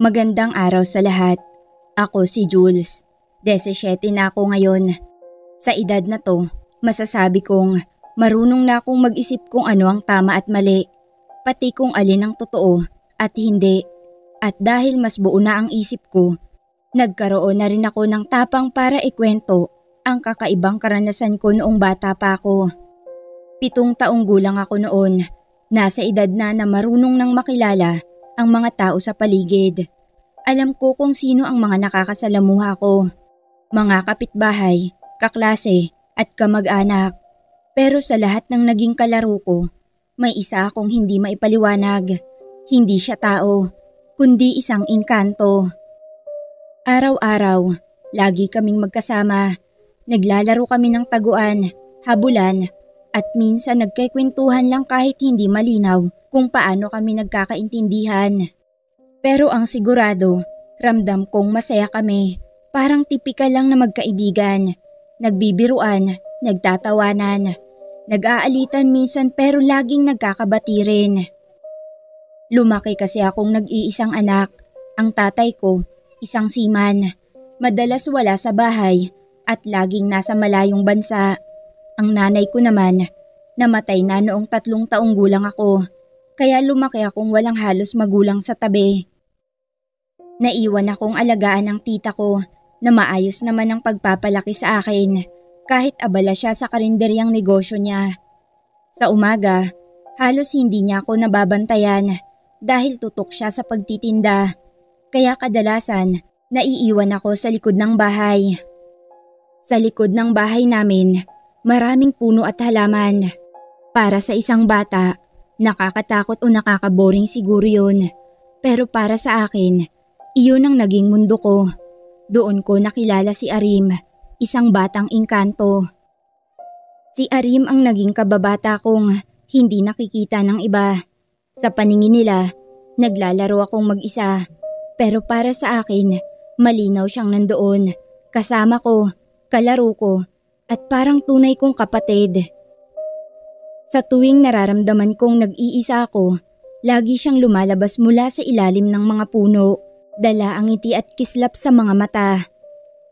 Magandang araw sa lahat. Ako si Jules. 17 na ako ngayon. Sa edad na to, masasabi kong marunong na akong mag-isip kung ano ang tama at mali, pati kung alin ang totoo at hindi. At dahil mas buo na ang isip ko, nagkaroon na rin ako ng tapang para ikwento ang kakaibang karanasan ko noong bata pa ako. 7 taong gulang ako noon. Nasa edad na marunong nang makilala ang mga tao sa paligid. Alam ko kung sino ang mga nakakasalamuha ko. Mga kapitbahay, kaklase at kamag-anak. Pero sa lahat ng naging kalaro ko, may isa akong hindi maipaliwanag. Hindi siya tao, kundi isang engkanto. Araw-araw, lagi kaming magkasama. Naglalaro kami ng taguan, habulan, at minsan nagkikwentuhan lang kahit hindi malinaw kung paano kami nagkakaintindihan. Pero ang sigurado, ramdam kong masaya kami. Parang tipikal lang na magkaibigan. Nagbibiruan, nagtatawanan, nag-aalitan minsan pero laging nagkakabati rin. Lumaki kasi akong nag-iisang anak. Ang tatay ko, isang seaman. Madalas wala sa bahay at laging nasa malayong bansa. Ang nanay ko naman, namatay na noong 3 taong gulang ako. Kaya lumaki akong walang halos magulang sa tabi. Naiwan akong alagaan ng tita ko na maayos naman ang pagpapalaki sa akin kahit abala siya sa karinderyang negosyo niya. Sa umaga, halos hindi niya ako nababantayan dahil tutok siya sa pagtitinda. Kaya kadalasan, naiiwan ako sa likod ng bahay. Sa likod ng bahay namin, maraming puno at halaman. Para sa isang bata, nakakatakot o nakakaboring siguro yun. Pero para sa akin, iyon ang naging mundo ko. Doon ko nakilala si Arim, isang batang engkanto. Si Arim ang naging kababata kong hindi nakikita ng iba. Sa paningin nila, naglalaro akong mag-isa. Pero para sa akin, malinaw siyang nandoon. Kasama ko, kalaro ko, at parang tunay kong kapatid. Sa tuwing nararamdaman kong nag-iisa ako, lagi siyang lumalabas mula sa ilalim ng mga puno. Dala ang ngiti at kislap sa mga mata.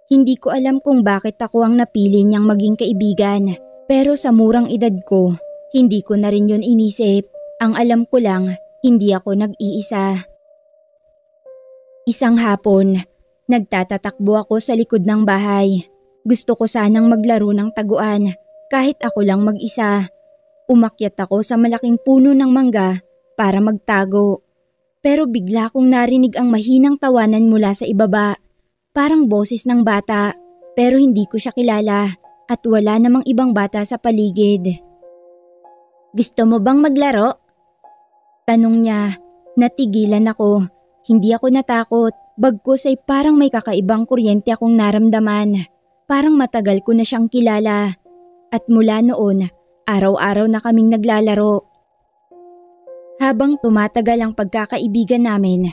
Hindi ko alam kung bakit ako ang napili niyang maging kaibigan. Pero sa murang edad ko, hindi ko na rin yun inisip. Ang alam ko lang, hindi ako nag-iisa. Isang hapon, nagtatatakbo ako sa likod ng bahay. Gusto ko sanang maglaro ng taguan, kahit ako lang mag-isa. Umakyat ako sa malaking puno ng mangga para magtago. Pero bigla kong narinig ang mahinang tawanan mula sa ibaba. Parang boses ng bata, pero hindi ko siya kilala at wala namang ibang bata sa paligid. "Gusto mo bang maglaro?" Tanong niya. Natigilan ako. Hindi ako natakot, bagkus ay parang may kakaibang kuryente akong naramdaman. Parang matagal ko na siyang kilala. At mula noon, araw-araw na kaming naglalaro. Habang tumatagal ang pagkakaibigan namin,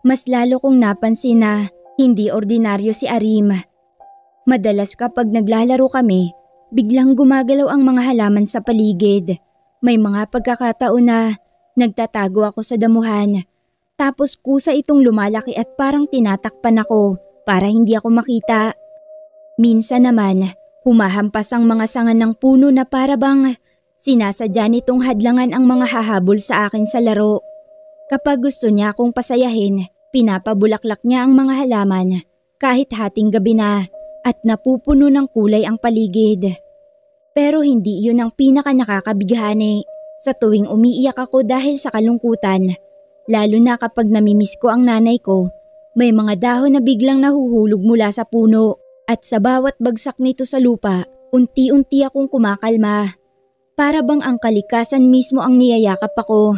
mas lalo kong napansin na hindi ordinaryo si Arim. Madalas kapag naglalaro kami, biglang gumagalaw ang mga halaman sa paligid. May mga pagkakataon na nagtatago ako sa damuhan. Tapos kusa itong lumalaki at parang tinatakpan ako para hindi ako makita. Minsan naman, humahampas ang mga sanga ng puno na para bang sinasadya nitong hadlangan ang mga hahabol sa akin sa laro. Kapag gusto niya akong pasayahin, pinapabulaklak niya ang mga halaman kahit hating gabi na at napupuno ng kulay ang paligid. Pero hindi iyon ang pinaka nakakabighani. Sa tuwing umiiyak ako dahil sa kalungkutan, lalo na kapag namimiss ko ang nanay ko, may mga dahon na biglang nahuhulog mula sa puno at sa bawat bagsak nito sa lupa, unti-unti akong kumakalma. Para bang ang kalikasan mismo ang niyayakap ako.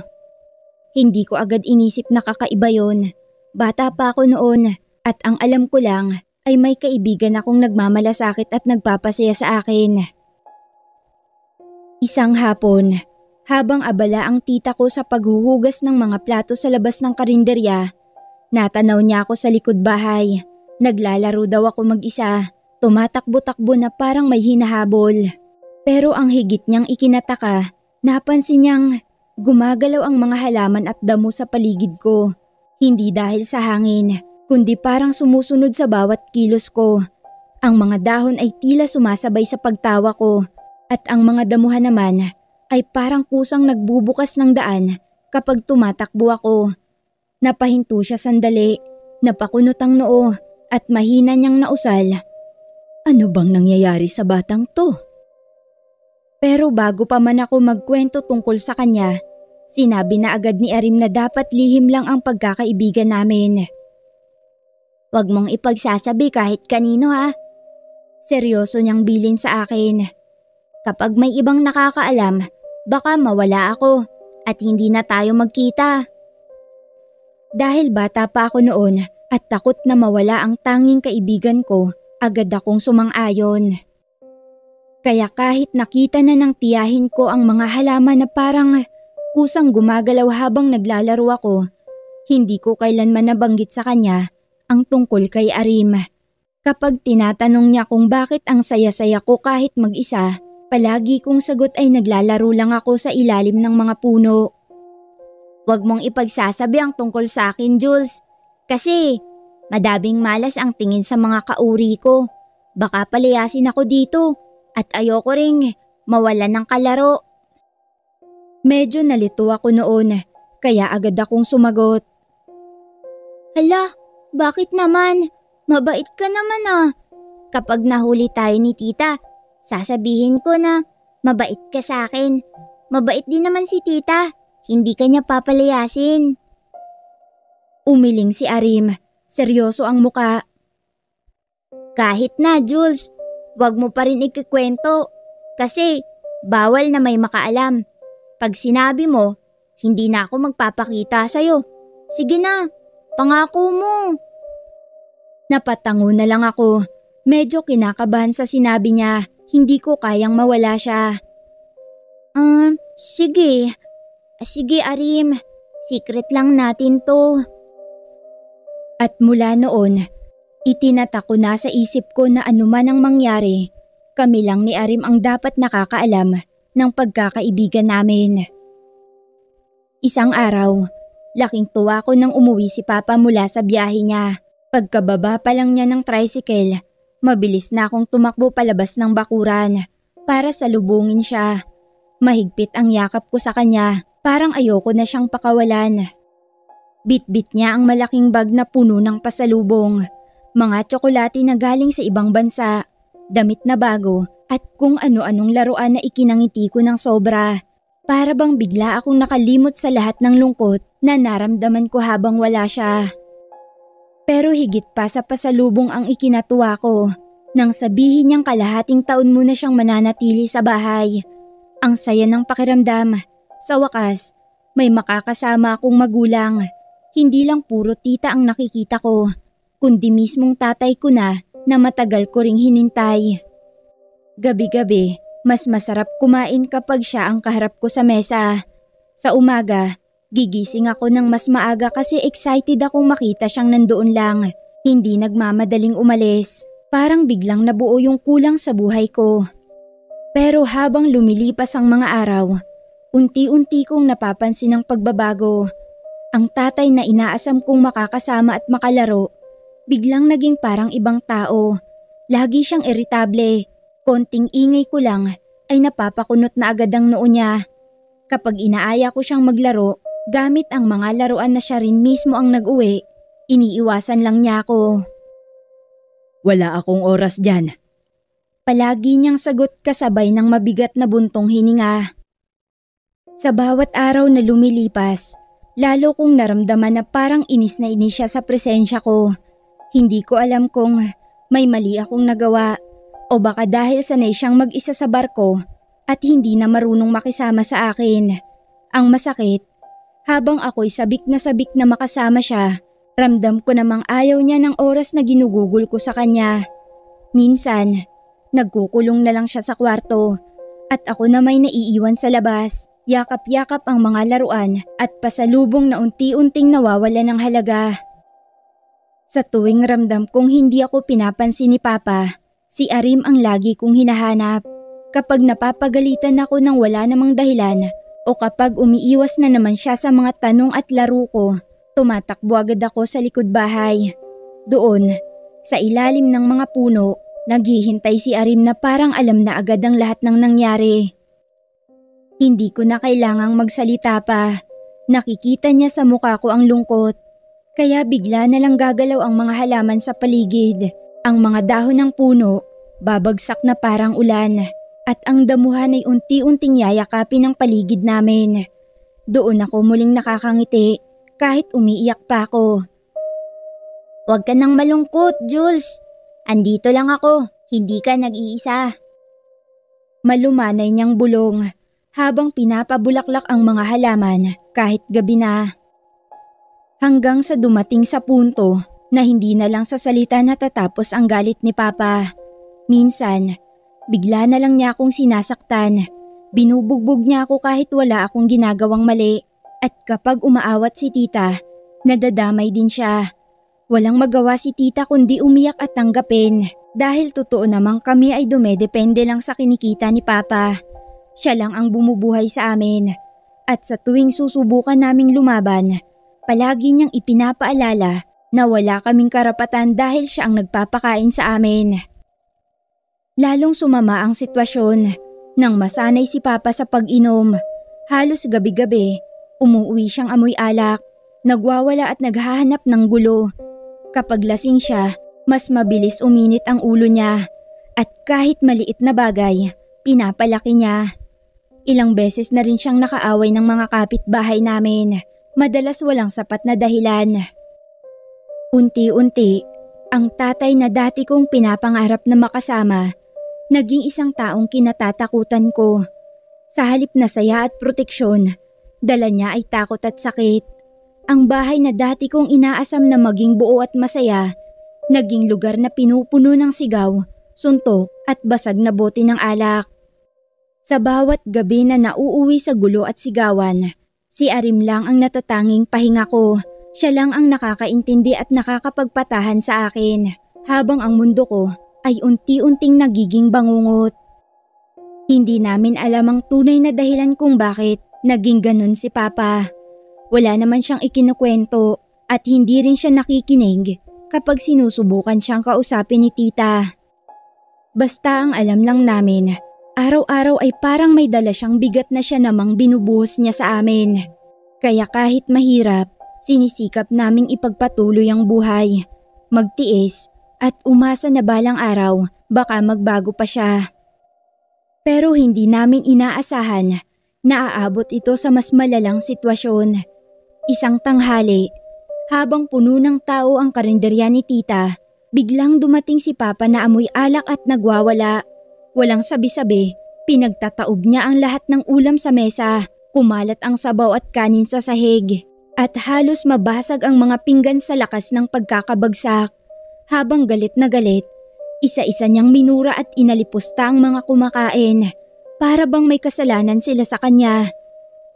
Hindi ko agad inisip na kakaiba yon. Bata pa ako noon at ang alam ko lang ay may kaibigan akong nagmamalasakit at nagpapasaya sa akin. Isang hapon, habang abala ang tita ko sa paghuhugas ng mga plato sa labas ng karinderya, natanaw niya ako sa likod bahay. Naglalaro daw ako mag-isa, tumatakbo-takbo na parang may hinahabol. Pero ang higit niyang ikinataka, napansin niyang gumagalaw ang mga halaman at damo sa paligid ko. Hindi dahil sa hangin, kundi parang sumusunod sa bawat kilos ko. Ang mga dahon ay tila sumasabay sa pagtawa ko at ang mga damuhan naman ay parang kusang nagbubukas ng daan kapag tumatakbo ako. Napahinto siya sandali, napakunot ang noo at mahina niyang nausal. Ano bang nangyayari sa batang to? Pero bago pa man ako magkwento tungkol sa kanya, sinabi na agad ni Arim na dapat lihim lang ang pagkakaibigan namin. Huwag mong ipagsasabi kahit kanino ha. Seryoso niyang bilin sa akin. Kapag may ibang nakakaalam, baka mawala ako at hindi na tayo magkita. Dahil bata pa ako noon at takot na mawala ang tanging kaibigan ko, agad akong sumang-ayon. Kaya kahit nakita na ng tiyahin ko ang mga halaman na parang kusang gumagalaw habang naglalaro ako, hindi ko kailanman nabanggit sa kanya ang tungkol kay Arim. Kapag tinatanong niya kung bakit ang saya-saya ko kahit mag-isa, palagi kong sagot ay naglalaro lang ako sa ilalim ng mga puno. Huwag mong ipagsasabi ang tungkol sa akin, Jules. Kasi madabing malas ang tingin sa mga kauri ko. Baka palayasin ako dito at ayoko ring mawalan ng kalaro. Medyo nalito ako noon, kaya agad akong sumagot. Hala, bakit naman? Mabait ka naman ah. Kapag nahuli tayo ni tita, sasabihin ko na mabait ka sa akin. Mabait din naman si tita, hindi ka niya papalayasin. Umiling si Arim, seryoso ang muka. Kahit na Jules, wag mo pa rin ikikwento kasi bawal na may makaalam. Pag sinabi mo, hindi na ako magpapakita sa'yo. Sige na, pangako mo. Napatango na lang ako. Medyo kinakabahan sa sinabi niya. Hindi ko kayang mawala siya. Sige. Sige Arim. Secret lang natin to. At mula noon, itinata ko na sa isip ko na anuman ang mangyari, kami lang ni Arim ang dapat nakakaalam ng pagkakaibigan namin. Isang araw, laking tuwa ko nang umuwi si Papa mula sa biyahe niya. Pagkababa pa lang niya ng tricycle, mabilis na akong tumakbo palabas ng bakuran para salubungin siya. Mahigpit ang yakap ko sa kanya, parang ayoko na siyang pakawalan. Bit-bit niya ang malaking bag na puno ng pasalubong, mga tsokolate na galing sa ibang bansa, damit na bago at kung ano-anong laruan na ikinangiti ko ng sobra. Para bang bigla akong nakalimot sa lahat ng lungkot na naramdaman ko habang wala siya. Pero higit pa sa pasalubong ang ikinatuwa ko nang sabihin niyang kalahating taon muna siyang mananatili sa bahay. Ang saya ng pakiramdam. Sa wakas, may makakasama akong magulang. Hindi lang puro tita ang nakikita ko, kundi mismong tatay ko na matagal ko ring hinintay. Gabi-gabi, mas masarap kumain kapag siya ang kaharap ko sa mesa. Sa umaga, gigising ako ng mas maaga kasi excited akong makita siyang nandoon lang. Hindi nagmamadaling umalis. Parang biglang nabuo yung kulang sa buhay ko. Pero habang lumilipas ang mga araw, unti-unti kong napapansin ang pagbabago. Ang tatay na inaasam kong makakasama at makalaro, biglang naging parang ibang tao. Lagi siyang iritable. Konting ingay ko lang ay napapakunot na agad ang noo niya. Kapag inaaya ko siyang maglaro, gamit ang mga laruan na siya rin mismo ang nag-uwi, iniiwasan lang niya ako. Wala akong oras dyan. Palagi niyang sagot kasabay ng mabigat na buntong hininga. Sa bawat araw na lumilipas, lalo kong naramdaman na parang inis na inis siya sa presensya ko. Hindi ko alam kung may mali akong nagawa o baka dahil sanay siyang mag-isa sa barko at hindi na marunong makisama sa akin. Ang masakit, habang ako'y sabik na makasama siya, ramdam ko namang ayaw niya ng oras na ginugugol ko sa kanya. Minsan, nagkukulong na lang siya sa kwarto at ako na may naiiwan sa labas. Yakap-yakap ang mga laruan at pasalubong na unti-unting nawawala ng halaga. Sa tuwing ramdam kong hindi ako pinapansin ni Papa, si Arim ang lagi kong hinahanap. Kapag napapagalitan ako ng wala namang dahilan o kapag umiiwas na naman siya sa mga tanong at laro ko, Tumatakbo agad ako sa likod bahay. Doon, sa ilalim ng mga puno, naghihintay si Arim na parang alam na agad ang lahat ng nangyari. Hindi ko na kailangang magsalita pa. Nakikita niya sa mukha ko ang lungkot. Kaya bigla na lang gagalaw ang mga halaman sa paligid. Ang mga dahon ng puno, babagsak na parang ulan. At ang damuhan ay unti-unting yayakapin ang paligid namin. Doon ako muling nakakangiti kahit umiiyak pa ako. Huwag ka nang malungkot, Jules. Andito lang ako, hindi ka nag-iisa. Malumanay niyang bulong habang pinapabulaklak ang mga halaman kahit gabi na. Hanggang sa dumating sa punto na hindi na lang sa salita natatapos ang galit ni Papa. Minsan, bigla na lang niya akong sinasaktan. Binubugbog niya ako kahit wala akong ginagawang mali. At kapag umaawat si tita, nadadamay din siya. Walang magawa si tita kundi umiyak at tanggapin dahil totoo namang kami ay dumedepende lang sa kinikita ni Papa. Siya lang ang bumubuhay sa amin. At sa tuwing susubukan naming lumaban, palagi niyang ipinapaalala na wala kaming karapatan dahil siya ang nagpapakain sa amin. Lalong sumama ang sitwasyon nang masanay si Papa sa pag-inom. Halos gabi-gabi, umuwi siyang amoy alak, nagwawala at naghahanap ng gulo. Kapag lasing siya, mas mabilis uminit ang ulo niya at kahit maliit na bagay, pinapalaki niya. Ilang beses na rin siyang nakaaway ng mga kapitbahay namin, madalas walang sapat na dahilan. Unti-unti, ang tatay na dati kong pinapangarap na makasama, naging isang taong kinatatakutan ko. Sa halip na saya at proteksyon, dala niya ay takot at sakit. Ang bahay na dati kong inaasam na maging buo at masaya, naging lugar na pinupuno ng sigaw, suntok at basag na bote ng alak. Sa bawat gabi na nauuwi sa gulo at sigawan, si Arim lang ang natatanging pahinga ko. Siya lang ang nakakaintindi at nakakapagpatahan sa akin, habang ang mundo ko ay unti-unting nagiging bangungot. Hindi namin alam ang tunay na dahilan kung bakit naging ganun si Papa. Wala naman siyang ikinukwento at hindi rin siya nakikinig kapag sinusubukan siyang kausapin ni tita. Basta ang alam lang namin, araw-araw ay parang may dala siyang bigat na siya namang binubuhos niya sa amin. Kaya kahit mahirap, sinisikap naming ipagpatuloy ang buhay, magtiis at umasa na balang araw baka magbago pa siya. Pero hindi namin inaasahan na aabot ito sa mas malalang sitwasyon. Isang tanghali, habang puno ng tao ang karinderya ni tita, biglang dumating si Papa na amoy alak at nagwawala. Walang sabi-sabi, pinagtataob niya ang lahat ng ulam sa mesa, kumalat ang sabaw at kanin sa sahig, at halos mabasag ang mga pinggan sa lakas ng pagkakabagsak. Habang galit na galit, isa-isa niyang minura at inalipusta ang mga kumakain, para bang may kasalanan sila sa kanya.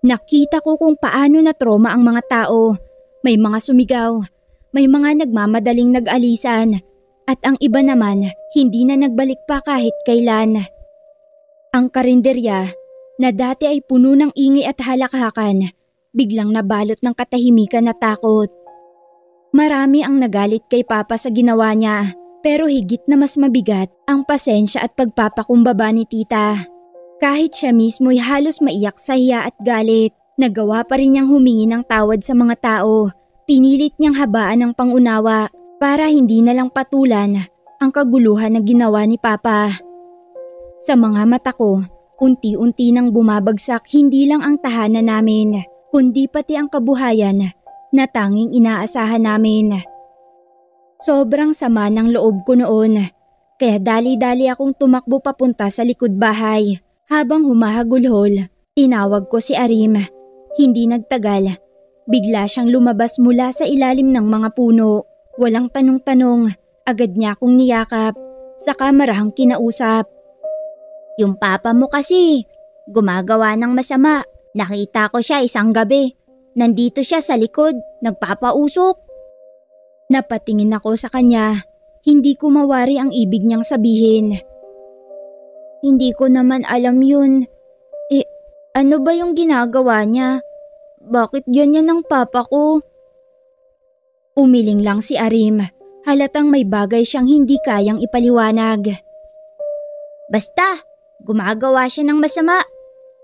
Nakita ko kung paano na trauma ang mga tao. May mga sumigaw, may mga nagmamadaling nag-alisan, at ang iba naman hindi na nagbalik pa kahit kailan. Ang karinderya, na dati ay puno ng ingay at halakhakan, biglang nabalot ng katahimikan na takot. Marami ang nagalit kay Papa sa ginawa niya, pero higit na mas mabigat ang pasensya at pagpapakumbaba ni tita. Kahit siya mismo'y halos maiyak sa hiya at galit, nagawa pa rin niyang humingi ng tawad sa mga tao. Pinilit niyang habaan ng pangunawa para hindi na lang patulan ang kaguluhan na ginawa ni Papa. Sa mga mata ko, unti-unti nang bumabagsak hindi lang ang tahanan namin, kundi pati ang kabuhayan na tanging inaasahan namin. Sobrang sama ng loob ko noon, kaya dali-dali akong tumakbo papunta sa likod bahay. Habang humahagulhol, tinawag ko si Arim. Hindi nagtagal, bigla siyang lumabas mula sa ilalim ng mga puno. Walang tanong-tanong, agad niya akong niyakap, saka marahang kinausap. Yung papa mo kasi, gumagawa ng masama. Nakita ko siya isang gabi. Nandito siya sa likod, nagpapausok. Napatingin ako sa kanya, hindi ko mawari ang ibig niyang sabihin. Hindi ko naman alam yun. Ano ba yung ginagawa niya? Bakit ganyan ang papa ko? Umiling lang si Arim, halatang may bagay siyang hindi kayang ipaliwanag. Basta, gumagawa siya ng masama.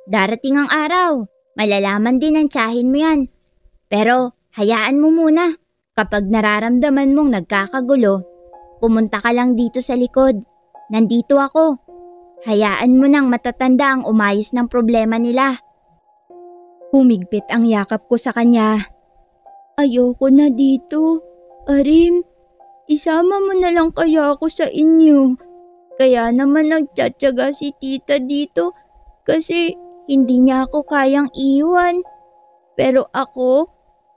Darating ang araw, malalaman din ang tiyahin mo yan. Pero hayaan mo muna, kapag nararamdaman mong nagkakagulo, pumunta ka lang dito sa likod. Nandito ako. Hayaan mo nang matatanda ang umayos ng problema nila. Humigpit ang yakap ko sa kanya. Ayoko na dito. Arim, isama mo na lang kaya ako sa inyo. Kaya naman nagtsatsaga si tita dito kasi hindi niya ako kayang iwan. Pero ako,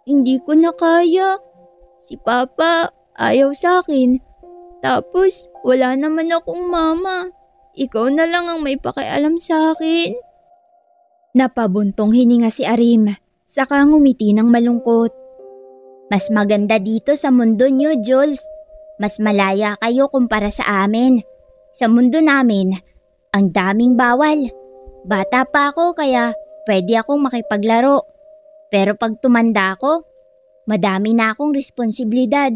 hindi ko na kaya. Si Papa ayaw sa akin. Tapos wala naman akong mama. Ikaw na lang ang may pakialam sa akin. Napabuntong hininga si Arim, saka ngumiti ng malungkot. Mas maganda dito sa mundo niyo, Jules. Mas malaya kayo kumpara sa amin. Sa mundo namin, ang daming bawal. Bata pa ako kaya pwede akong makipaglaro. Pero pag tumanda ako, madami na akong responsibilidad.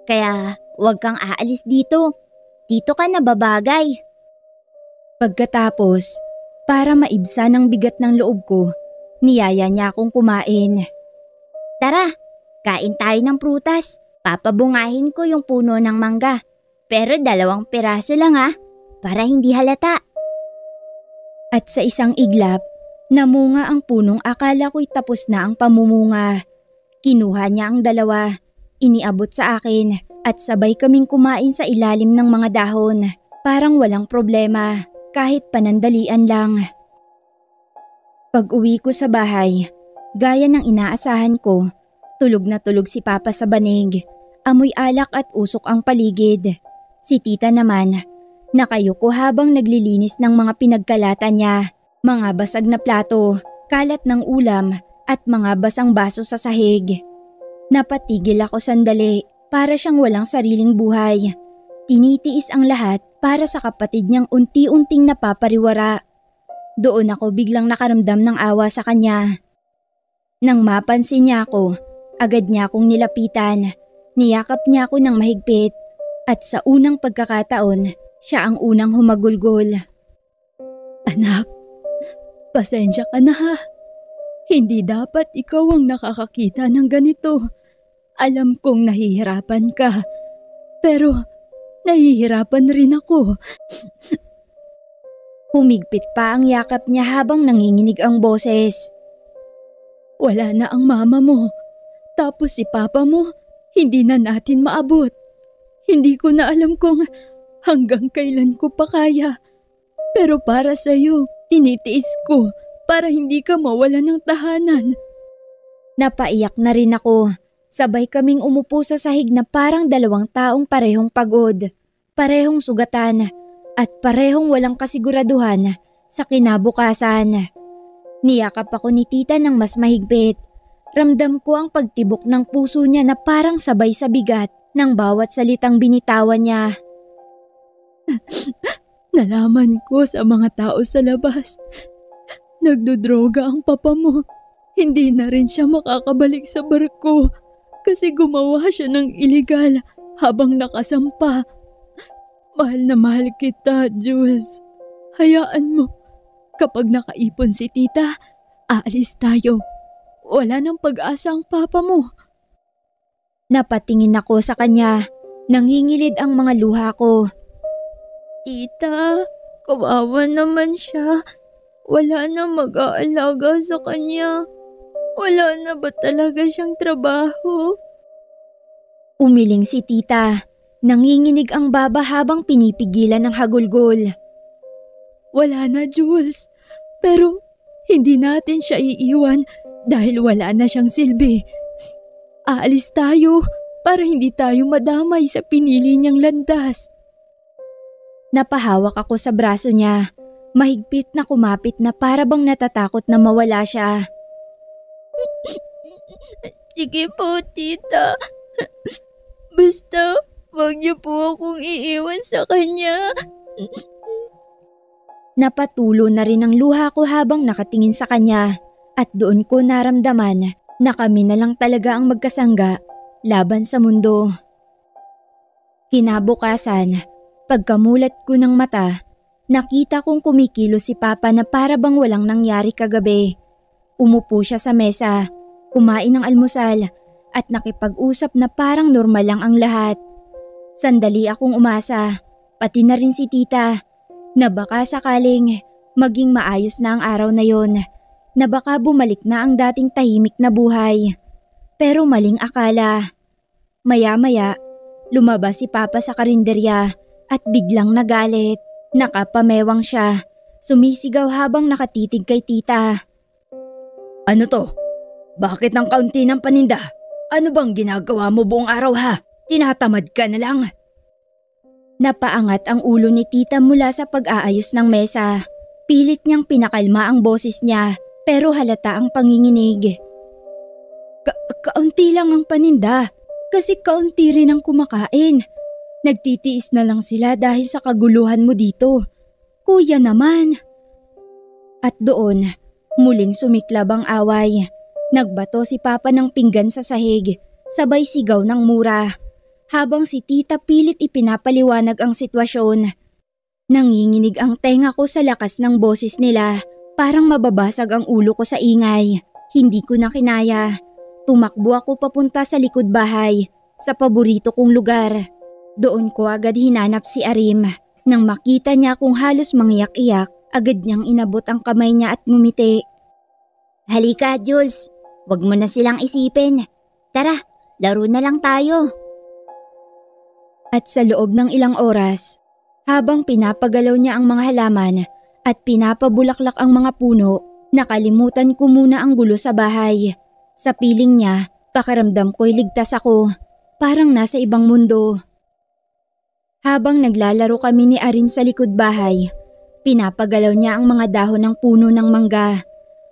Kaya huwag kang aalis dito. Dito ka nababagay. Pagkatapos, para maibsan ang bigat ng loob ko, niyaya niya akong kumain. Tara, kain tayo ng prutas. Papabungahin ko yung puno ng mangga. Pero 2 piraso lang para hindi halata. At sa isang iglap, namunga ang punong akala ko'y tapos na ang pamumunga. Kinuha niya ang 2, iniabot sa akin at sabay kaming kumain sa ilalim ng mga dahon. Parang walang problema, kahit panandalian lang. Pag-uwi ko sa bahay, gaya ng inaasahan ko, tulog na tulog si Papa sa banig. Amoy alak at usok ang paligid. Si tita naman, nakayuko habang naglilinis ng mga pinagkalatan niya. Mga basag na plato, kalat ng ulam at mga basang baso sa sahig. Napatigil ako sandali para siyang walang sariling buhay. Tinitiis ang lahat para sa kapatid niyang unti-unting napapariwara. Doon ako biglang nakaramdam ng awa sa kanya. Nang mapansin niya ako, agad niya akong nilapitan. Niyakap niya ako ng mahigpit at sa unang pagkakataon, siya ang unang humagulgol. Anak, pasensya ka na ha. Hindi dapat ikaw ang nakakakita ng ganito. Alam kong nahihirapan ka, pero nahihirapan rin ako. Humigpit pa ang yakap niya habang nanginginig ang boses. Wala na ang mama mo, tapos si papa mo, hindi na natin maabot. Hindi ko na alam kung hanggang kailan ko pa kaya. Pero para sa'yo, tinitiis ko para hindi ka mawala ng tahanan. Napaiyak na rin ako. Sabay kaming umupo sa sahig na parang 2 taong parehong pagod, parehong sugatan, at parehong walang kasiguraduhan sa kinabukasan. Niyakap ako ni tita ng mas mahigpit. Ramdam ko ang pagtibok ng puso niya na parang sabay sa bigat ng bawat salitang binitawan niya. Nalaman ko sa mga tao sa labas. Nagdodroga ang papa mo. Hindi na rin siya makakabalik sa barko kasi gumawa siya ng iligal habang nakasampa. Mahal na mahal kita, Jules. Hayaan mo. Kapag nakaipon si tita, aalis tayo. Wala nang pag-asa ang papa mo. Napatingin ako sa kanya. Nangingilid ang mga luha ko. Tita, kawawa naman siya. Wala na mag-aalaga sa kanya. Wala na ba talaga siyang trabaho? Umiling si tita. Nanginginig ang baba habang pinipigilan ng hagulgol. Wala na, Jules. Pero hindi natin siya iiwan dahil wala na siyang silbi. Aalis tayo para hindi tayo madamay sa pinili niyang landas. Napahawak ako sa braso niya. Mahigpit na kumapit na para bang natatakot na mawala siya. Sige po, tita. Basta wag niyo po akong iiwan sa kanya. Napatulo na rin ang luha ko habang nakatingin sa kanya at doon ko naramdaman na kami na lang talaga ang magkasangga laban sa mundo. Kinabukasan, pagkamulat ko ng mata, nakita kong kumikilos si Papa na para bang walang nangyari kagabi. Umupo siya sa mesa, kumain ng almusal at nakipag-usap na parang normal lang ang lahat. Sandali akong umasa, pati na rin si tita, na baka sakaling maging maayos na ang araw na yon, na baka bumalik na ang dating tahimik na buhay. Pero maling akala. Maya-maya, lumabas si Papa sa karinderya at biglang nagalit. Nakapamewang siya, sumisigaw habang nakatitig kay tita. Ano to? Bakit ng kaunti ng paninda? Ano bang ginagawa mo buong araw ha? Tinatamad ka na lang. Napaangat ang ulo ni tita mula sa pag-aayos ng mesa. Pilit niyang pinakalma ang boses niya pero halata ang panginginig. Kaunti lang ang paninda kasi kaunti rin ang kumakain. Nagtitiis na lang sila dahil sa kaguluhan mo dito. Kuya naman. At doon, muling sumiklab ang away. Nagbato si Papa ng pinggan sa sahig, sabay sigaw ng mura. Habang si tita pilit ipinapaliwanag ang sitwasyon. Nanginginig ang tenga ko sa lakas ng boses nila, parang mababasag ang ulo ko sa ingay. Hindi ko na kinaya. Tumakbo ako papunta sa likod bahay, sa paborito kong lugar. Doon ko agad hinanap si Arim. Nang makita niya akong halos mangyak-iyak, agad niyang inabot ang kamay niya at ngumiti. Halika Jules, wag mo na silang isipin. Tara, laro na lang tayo. At sa loob ng ilang oras, habang pinapagalaw niya ang mga halaman at pinapabulaklak ang mga puno, nakalimutan ko muna ang gulo sa bahay. Sa piling niya, pakiramdam ko'y ligtas ako, parang nasa ibang mundo. Habang naglalaro kami ni Arim sa likod bahay, pinapagalaw niya ang mga dahon ng puno ng mangga.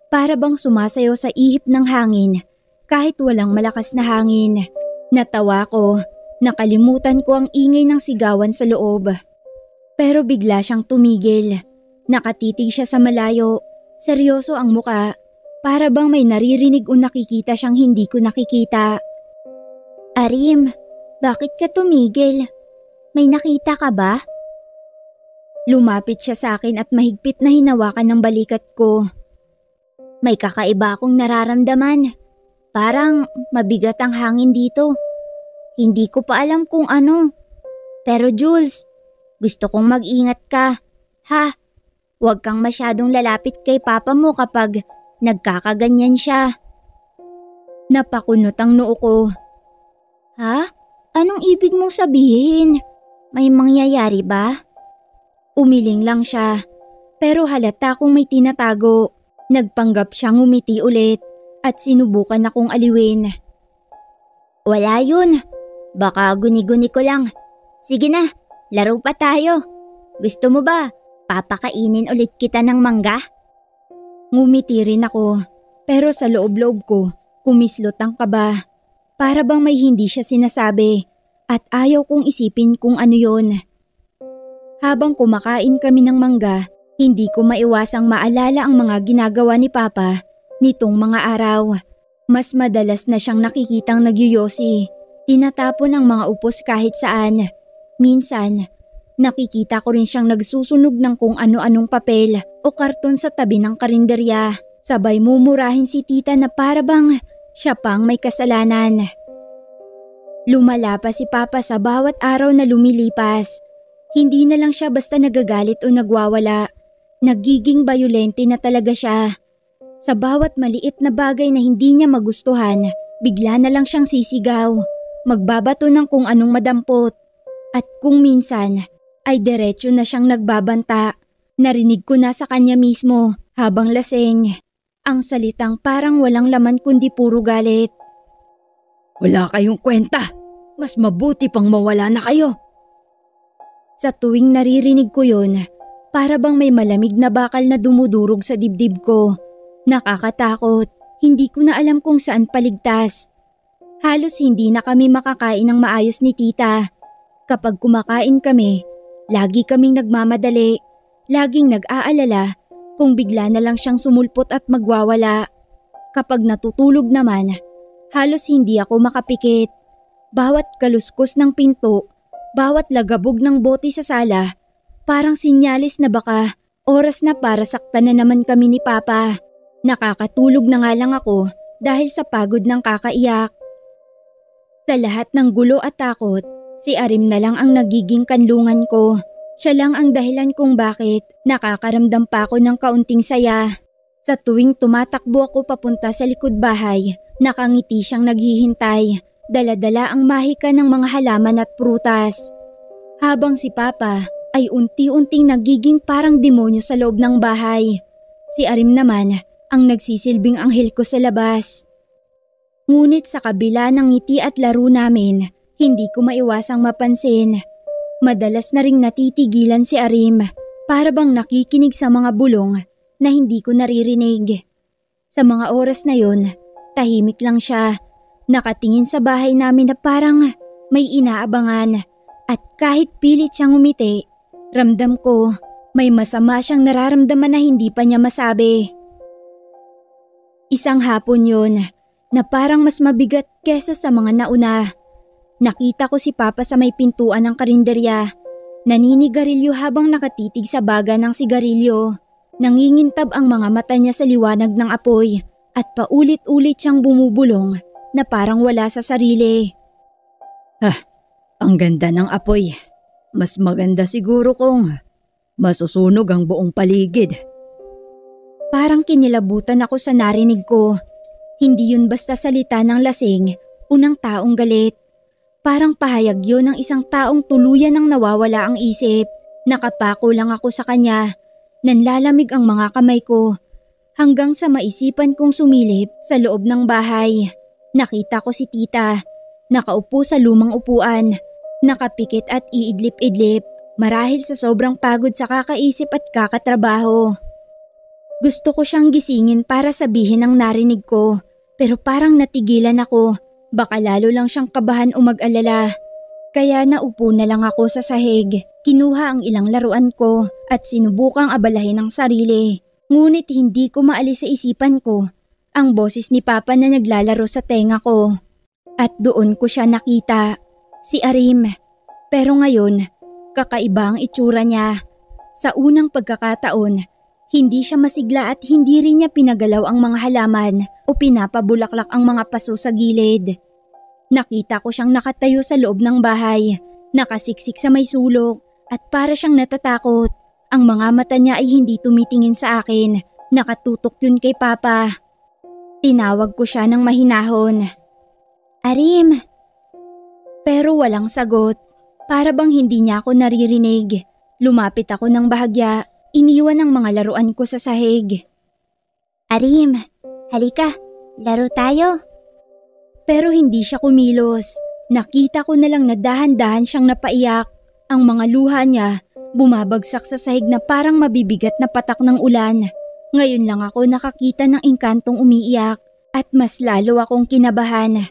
Para bang sumasayaw sa ihip ng hangin kahit walang malakas na hangin. Natawa ko. Nakalimutan ko ang ingay ng sigawan sa loob. Pero bigla siyang tumigil. Nakatitig siya sa malayo. Seryoso ang muka. Para bang may naririnig o nakikita siyang hindi ko nakikita. Arim, bakit ka tumigil? May nakita ka ba? Lumapit siya sa akin at mahigpit na hinawakan ng balikat ko. May kakaiba akong nararamdaman. Parang mabigat ang hangin dito. Hindi ko pa alam kung ano. Pero Jules, gusto kong mag-ingat ka. Ha? Huwag kang masyadong lalapit kay Papa mo kapag nagkakaganyan siya. Napakunot ang noo ko. Ha? Anong ibig mong sabihin? May mangyayari ba? Umiling lang siya. Pero halata kong may tinatago. Nagpanggap siyang ngumiti ulit at sinubukan akong aliwin. Wala yun. Baka guni-guni ko lang. Sige na, laro pa tayo. Gusto mo ba, papakainin ulit kita ng mangga? Ngumiti rin ako, pero sa loob-loob ko, kumislot ang kaba. Para bang may hindi siya sinasabi at ayaw kong isipin kung ano yon. Habang kumakain kami ng mangga, hindi ko maiwasang maalala ang mga ginagawa ni Papa nitong mga araw. Mas madalas na siyang nakikitang nagyuyosi. Tinatapon ang mga upos kahit saan. Minsan, nakikita ko rin siyang nagsusunog ng kung ano-anong papel o karton sa tabi ng karinderya. Sabay mumurahin si tita na para bang siya pang may kasalanan. Lumala pa si Papa sa bawat araw na lumilipas. Hindi na lang siya basta nagagalit o nagwawala. Nagiging bayolente na talaga siya. Sa bawat maliit na bagay na hindi niya magustuhan, bigla na lang siyang sisigaw. Magbabato ng kung anong madampot. At kung minsan, ay diretso na siyang nagbabanta. Narinig ko na sa kanya mismo habang lasing. Ang salitang parang walang laman kundi puro galit. Wala kayong kwenta. Mas mabuti pang mawala na kayo. Sa tuwing naririnig ko yun, para bang may malamig na bakal na dumudurog sa dibdib ko. Nakakatakot. Hindi ko na alam kung saan paligtas. Halos hindi na kami makakain ng maayos ni tita. Kapag kumakain kami, lagi kaming nagmamadali. Laging nag-aalala kung bigla na lang siyang sumulpot at magwawala. Kapag natutulog naman, halos hindi ako makapikit. Bawat kaluskos ng pinto, bawat lagabog ng bote sa sala, parang sinyalis na baka oras na para saktan na naman kami ni Papa. Nakakatulog na nga lang ako dahil sa pagod ng kakaiyak. Sa lahat ng gulo at takot, si Arim na lang ang nagiging kanlungan ko. Siya lang ang dahilan kung bakit nakakaramdam pa ako ng kaunting saya. Sa tuwing tumatakbo ako papunta sa likod bahay, nakangiti siyang naghihintay. Dala-dala ang mahika ng mga halaman at prutas. Habang si Papa ay unti-unting nagiging parang demonyo sa loob ng bahay. Si Arim naman ang nagsisilbing anghel ko sa labas. Ngunit sa kabila ng ngiti at laro namin, hindi ko maiwasang mapansin. Madalas na ring natitigilan si Arim, para bang nakikinig sa mga bulong na hindi ko naririnig. Sa mga oras na yon, tahimik lang siya. Nakatingin sa bahay namin na parang may inaabangan, at kahit pilit siyang umiti, ramdam ko may masama siyang nararamdaman na hindi pa niya masabi. Isang hapon yun na parang mas mabigat kesa sa mga nauna. Nakita ko si Papa sa may pintuan ng karinderya. Naninigarilyo habang nakatitig sa baga ng sigarilyo. Nangingintab ang mga mata niya sa liwanag ng apoy at paulit-ulit siyang bumubulong na parang wala sa sarili. Ang ganda ng apoy. Mas maganda siguro kung masusunog ang buong paligid. Parang kinilabutan ako sa narinig ko. Hindi yun basta salita ng lasing o ng taong galit. Parang pahayag yun ng isang taong tuluyan ng nawawala ang isip. Nakapako lang ako sa kanya. Nanlalamig ang mga kamay ko hanggang sa maisipan kong sumilip sa loob ng bahay. Nakita ko si Tita, nakaupo sa lumang upuan, nakapikit at iidlip-idlip marahil sa sobrang pagod sa kakaisip at kakatrabaho. Gusto ko siyang gisingin para sabihin ang narinig ko, pero parang natigilan ako, baka lalo lang siyang kabahan o mag-alala. Kaya naupo na lang ako sa sahig, kinuha ang ilang laruan ko at sinubukang abalahin ang sarili. Ngunit hindi ko maalis sa isipan ko ang boses ni Papa na naglalaro sa tenga ko. At doon ko siya nakita, si Arim. Pero ngayon, kakaiba ang itsura niya. Sa unang pagkakataon, hindi siya masigla at hindi rin niya pinagalaw ang mga halaman o pinapabulaklak ang mga paso sa gilid. Nakita ko siyang nakatayo sa loob ng bahay, nakasiksik sa may sulok at para siyang natatakot. Ang mga mata niya ay hindi tumitingin sa akin, nakatutok yun kay Papa. Tinawag ko siya ng mahinahon. Arim! Pero walang sagot. Para bang hindi niya ako naririnig. Lumapit ako ng bahagya, iniwan ang mga laruan ko sa sahig. Arim, halika, laro tayo. Pero hindi siya kumilos. Nakita ko na lang na dahan-dahan siyang napaiyak. Ang mga luha niya bumabagsak sa sahig na parang mabibigat na patak ng ulan. Ngayon lang ako nakakita ng engkantong umiiyak at mas lalo akong kinabahan.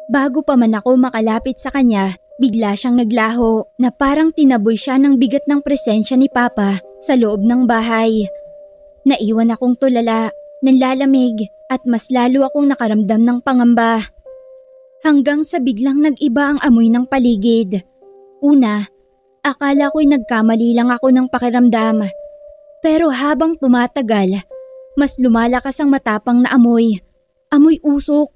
Bago pa man ako makalapit sa kanya, bigla siyang naglaho na parang tinaboy siya ng bigat ng presensya ni Papa sa loob ng bahay. Naiwan akong tulala, nanlalamig at mas lalo akong nakaramdam ng pangamba. Hanggang sa biglang nag-iba ang amoy ng paligid. Una, akala ko'y nagkamali lang ako ng pakiramdam. Pero habang tumatagal, mas lumalakas ang matapang na amoy. Amoy usok,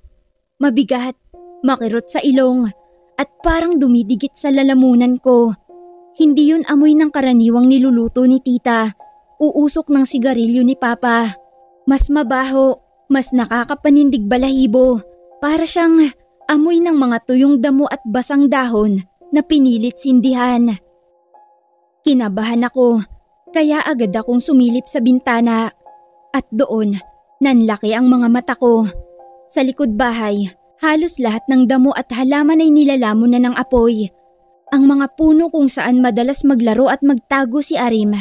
mabigat, makirot sa ilong, at parang dumidikit sa lalamunan ko. Hindi yun amoy ng karaniwang niluluto ni Tita, uusok ng sigarilyo ni Papa. Mas mabaho, mas nakakapanindig balahibo, para siyang amoy ng mga tuyong damo at basang dahon na pinilit sindihan. Kinabahan ako, kaya agad akong sumilip sa bintana. At doon, nanlaki ang mga mata ko. Sa likod bahay, halos lahat ng damo at halaman ay nilalamon na ng apoy. Ang mga puno kung saan madalas maglaro at magtago si Arim,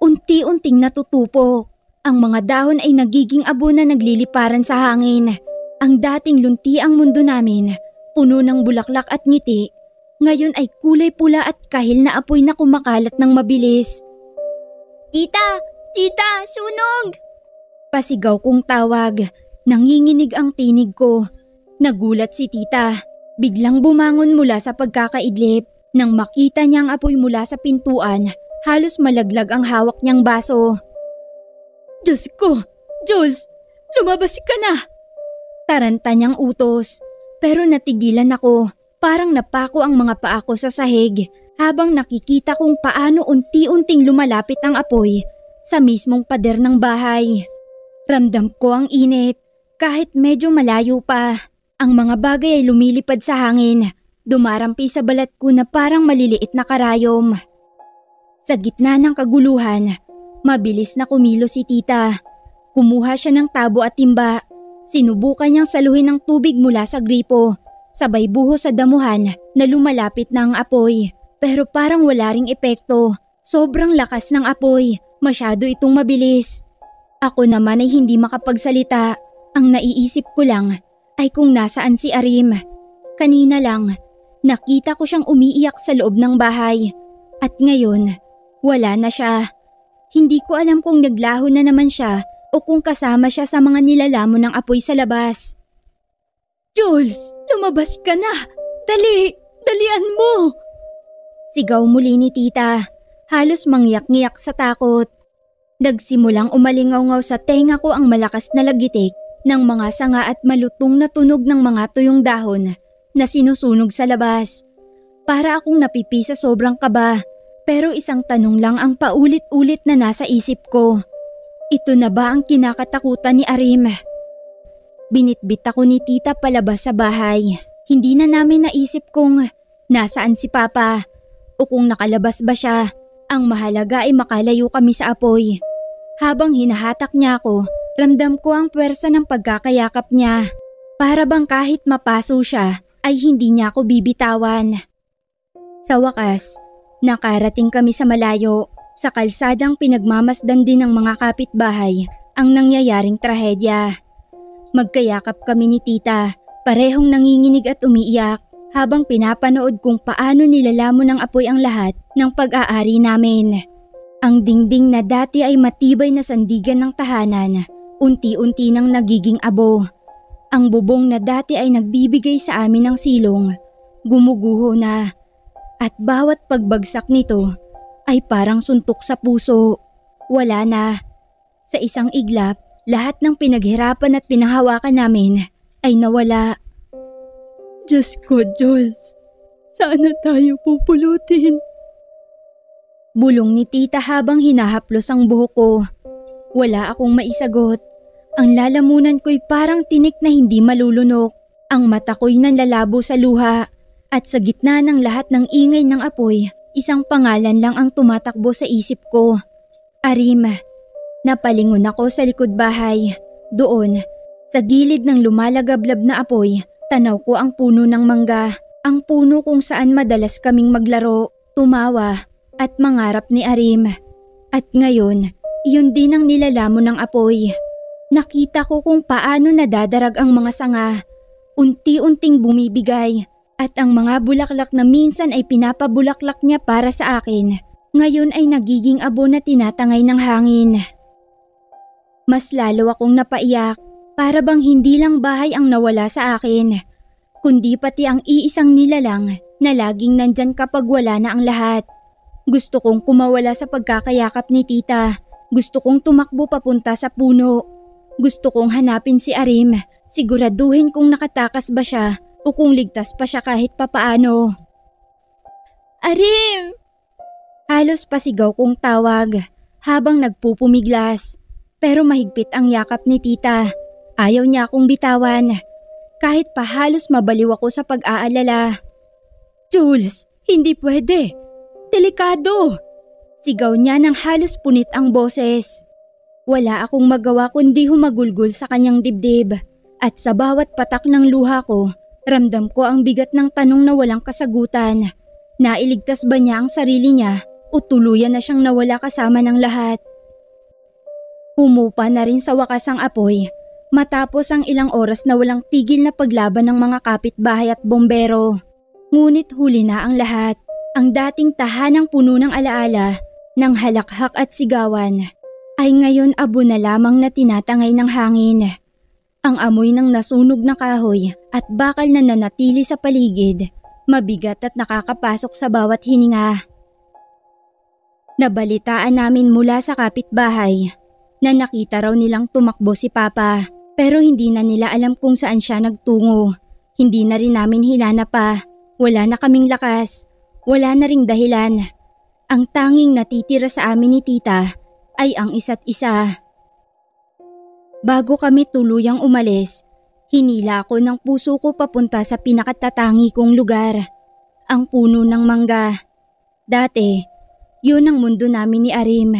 unti-unting natutupok. Ang mga dahon ay nagiging abo na nagliliparan sa hangin. Ang dating lunti ang mundo namin, puno ng bulaklak at ngiti, ngayon ay kulay pula at kahil na apoy na kumakalat ng mabilis. Tita! Tita! Sunog! Pasigaw kong tawag. Nanginginig ang tinig ko. Nagulat si Tita. Biglang bumangon mula sa pagkakaidlip. Nang makita niya ang apoy mula sa pintuan, halos malaglag ang hawak niyang baso. Diyos ko! Jules! Lumabas ka na! Taranta niyang utos. Pero natigilan ako. Parang napako ang mga paa ko sa sahig habang nakikita kong paano unti-unting lumalapit ang apoy sa mismong pader ng bahay. Ramdam ko ang init kahit medyo malayo pa. Ang mga bagay ay lumilipad sa hangin. Dumarampi sa balat ko na parang maliliit na karayom. Sa gitna ng kaguluhan, mabilis na kumilos si tita. Kumuha siya ng tabo at timba. Sinubukan niyang saluhin ng tubig mula sa gripo. Sabay buhos sa damuhan na lumalapit na ang apoy. Pero parang wala ring epekto. Sobrang lakas ng apoy. Masyado itong mabilis. Ako naman ay hindi makapagsalita. Ang naiisip ko lang ay kung nasaan si Arim. Kanina lang, nakita ko siyang umiiyak sa loob ng bahay. At ngayon, wala na siya. Hindi ko alam kung naglaho na naman siya o kung kasama siya sa mga nilalamon ng apoy sa labas. Jules, lumabas ka na! Dali! Dalian mo! Sigaw muli ni tita. Halos mangyak-ngiyak sa takot. Nagsimulang umalingaw-ngaw sa tenga ko ang malakas na lagitik ng mga sanga at malutong na tunog ng mga tuyong dahon na sinusunog sa labas. Para akong napipi sa sobrang kaba, pero isang tanong lang ang paulit-ulit na nasa isip ko. Ito na ba ang kinakatakutan ni Arim? Binitbit ako ni tita palabas sa bahay. Hindi na namin naisip kung nasaan si Papa o kung nakalabas ba siya. Ang mahalaga ay makalayo kami sa apoy. Habang hinahatak niya ako, ramdam ko ang puwersa ng pagkakayakap niya. Para bang kahit mapaso siya, ay hindi niya ako bibitawan. Sa wakas, nakarating kami sa malayo. Sa kalsadang pinagmamasdan din ng mga kapitbahay ang nangyayaring trahedya. Magkayakap kami ni tita, parehong nanginginig at umiiyak habang pinapanood kung paano nilalamon ng apoy ang lahat ng pag-aari namin. Ang dingding na dati ay matibay na sandigan ng tahanan, unti-unti nang nagiging abo. Ang bubong na dati ay nagbibigay sa amin ng silong, gumuguho na. At bawat pagbagsak nito ay parang suntok sa puso. Wala na. Sa isang iglap, lahat ng pinaghirapan at pinahawakan namin ay nawala. Diyos ko, Jules. Sana tayo pupulutin. Bulong ni tita habang hinahaplos ang buhok ko. Wala akong maisagot. Ang lalamunan ko'y parang tinik na hindi malulunok. Ang mata ko'y nanlalabo sa luha. At sa gitna ng lahat ng ingay ng apoy, isang pangalan lang ang tumatakbo sa isip ko. Arim. Napalingon ako sa likod bahay. Doon, sa gilid ng lumalagablab na apoy, tanaw ko ang puno ng mangga. Ang puno kung saan madalas kaming maglaro, tumawa, at mangarap ni Arim. At ngayon, iyon din ang nilalamon ng apoy. Nakita ko kung paano nadadarag ang mga sanga. Unti-unting bumibigay. At ang mga bulaklak na minsan ay pinapabulaklak niya para sa akin, ngayon ay nagiging abo na tinatangay ng hangin. Mas lalo akong napaiyak, para bang hindi lang bahay ang nawala sa akin, kundi pati ang iisang nilalang na laging nandyan kapag wala na ang lahat. Gusto kong kumawala sa pagkakayakap ni tita. Gusto kong tumakbo papunta sa puno. Gusto kong hanapin si Arim, siguraduhin kung nakatakas ba siya o kung ligtas pa siya kahit papaano. Arim! Halos pasigaw kong tawag habang nagpupumiglas. Pero mahigpit ang yakap ni tita. Ayaw niya akong bitawan. Kahit pa halos mabaliw ako sa pag-aalala. Jules, hindi pwede. Delikado! Sigaw niya nang halos punit ang boses. Wala akong magawa kundi humagulgol sa kanyang dibdib. At sa bawat patak ng luha ko, ramdam ko ang bigat ng tanong na walang kasagutan. Nailigtas ba niya ang sarili niya o tuluyan na siyang nawala kasama ng lahat? Humupa na rin sa wakas ang apoy matapos ang ilang oras na walang tigil na paglaban ng mga kapitbahay at bombero. Ngunit huli na ang lahat. Ang dating tahanang puno ng alaala, ng halakhak at sigawan, ay ngayon abo na lamang na tinatangay ng hangin. Ang amoy ng nasunog na kahoy at bakal na nanatili sa paligid, mabigat at nakakapasok sa bawat hininga. Nabalitaan namin mula sa kapitbahay na nakita raw nilang tumakbo si Papa pero hindi na nila alam kung saan siya nagtungo. Hindi na rin namin hinanap pa. Wala na kaming lakas. Wala na ring dahilan. Ang tanging natitira sa amin ni Tita ay ang isa't isa. Bago kami tuluyang umalis, hinila ko ng puso ko papunta sa pinakatatangi kong lugar, ang puno ng mangga. Dati, yun ang mundo namin ni Arim.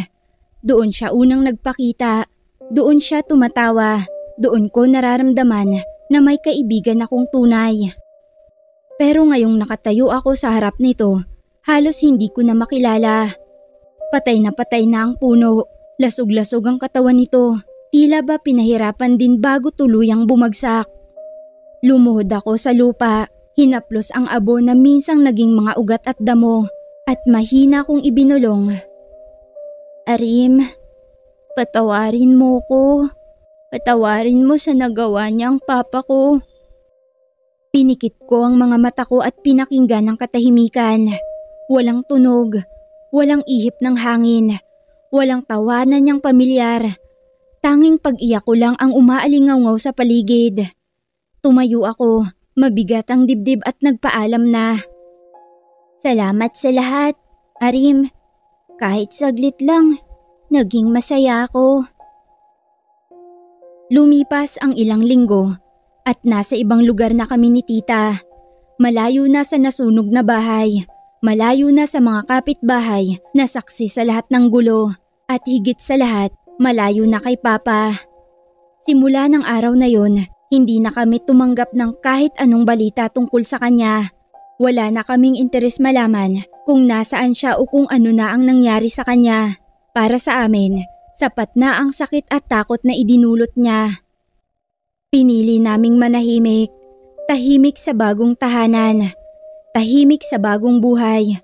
Doon siya unang nagpakita, doon siya tumatawa, doon ko nararamdaman na may kaibigan akong tunay. Pero ngayong nakatayo ako sa harap nito, halos hindi ko na makilala. Patay na ang puno, lasog-lasog ang katawan nito. Tila ba pinahirapan din bago tuluyang bumagsak. Lumuhod ako sa lupa, hinaplos ang abo na minsang naging mga ugat at damo at mahina kong ibinulong. Arim, patawarin mo ko. Patawarin mo sa nagawa niyang papa ko. Pinikit ko ang mga mata ko at pinakinggan ang katahimikan. Walang tunog, walang ihip ng hangin, walang tawanan niyang pamilyar. Tanging pag-iyak ko lang ang umaalingaw sa paligid. Tumayo ako, mabigat ang dibdib at nagpaalam na. Salamat sa lahat, Arim. Kahit saglit lang, naging masaya ako. Lumipas ang ilang linggo at nasa ibang lugar na kami ni Tita. Malayo na sa nasunog na bahay, malayo na sa mga kapitbahay na saksi sa lahat ng gulo at higit sa lahat, malayo na kay Papa. Simula ng araw na yon, hindi na kami tumanggap ng kahit anong balita tungkol sa kanya. Wala na kaming interes malaman kung nasaan siya o kung ano na ang nangyari sa kanya. Para sa amin, sapat na ang sakit at takot na idinulot niya. Pinili naming manahimik, tahimik sa bagong tahanan, tahimik sa bagong buhay.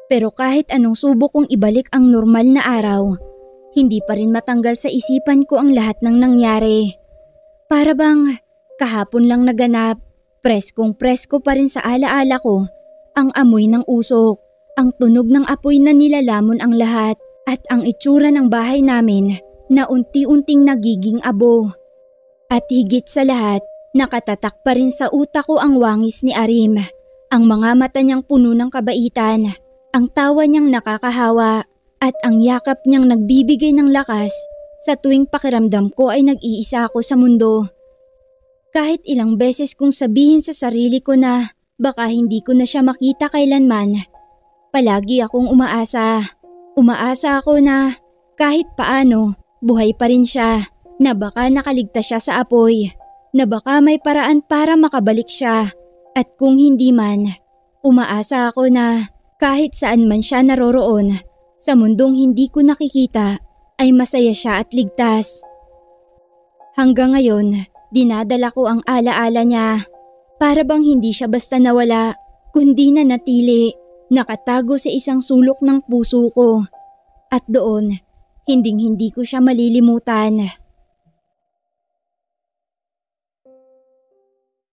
Pero kahit anong subok kong ibalik ang normal na araw, hindi pa rin matanggal sa isipan ko ang lahat ng nangyari. Para bang kahapon lang naganap, preskong-presko pa rin sa alaala ko ang amoy ng usok, ang tunog ng apoy na nilalamon ang lahat at ang itsura ng bahay namin na unti-unting nagiging abo. At higit sa lahat, nakatatak pa rin sa utak ko ang wangis ni Arim, ang mga mata niyang puno ng kabaitan, ang tawa niyang nakakahawa, at ang yakap niyang nagbibigay ng lakas sa tuwing pakiramdam ko ay nag-iisa ako sa mundo. Kahit ilang beses kong sabihin sa sarili ko na baka hindi ko na siya makita kailanman, palagi akong umaasa. Umaasa ako na kahit paano buhay pa rin siya, na baka nakaligtas siya sa apoy, na baka may paraan para makabalik siya. At kung hindi man, umaasa ako na kahit saan man siya naroroon, sa mundong hindi ko nakikita ay masaya siya at ligtas. Hanggang ngayon, dinadala ko ang alaala niya. Para bang hindi siya basta nawala, kundi na natili, nakatago sa isang sulok ng puso ko. At doon, hinding-hindi ko siya malilimutan.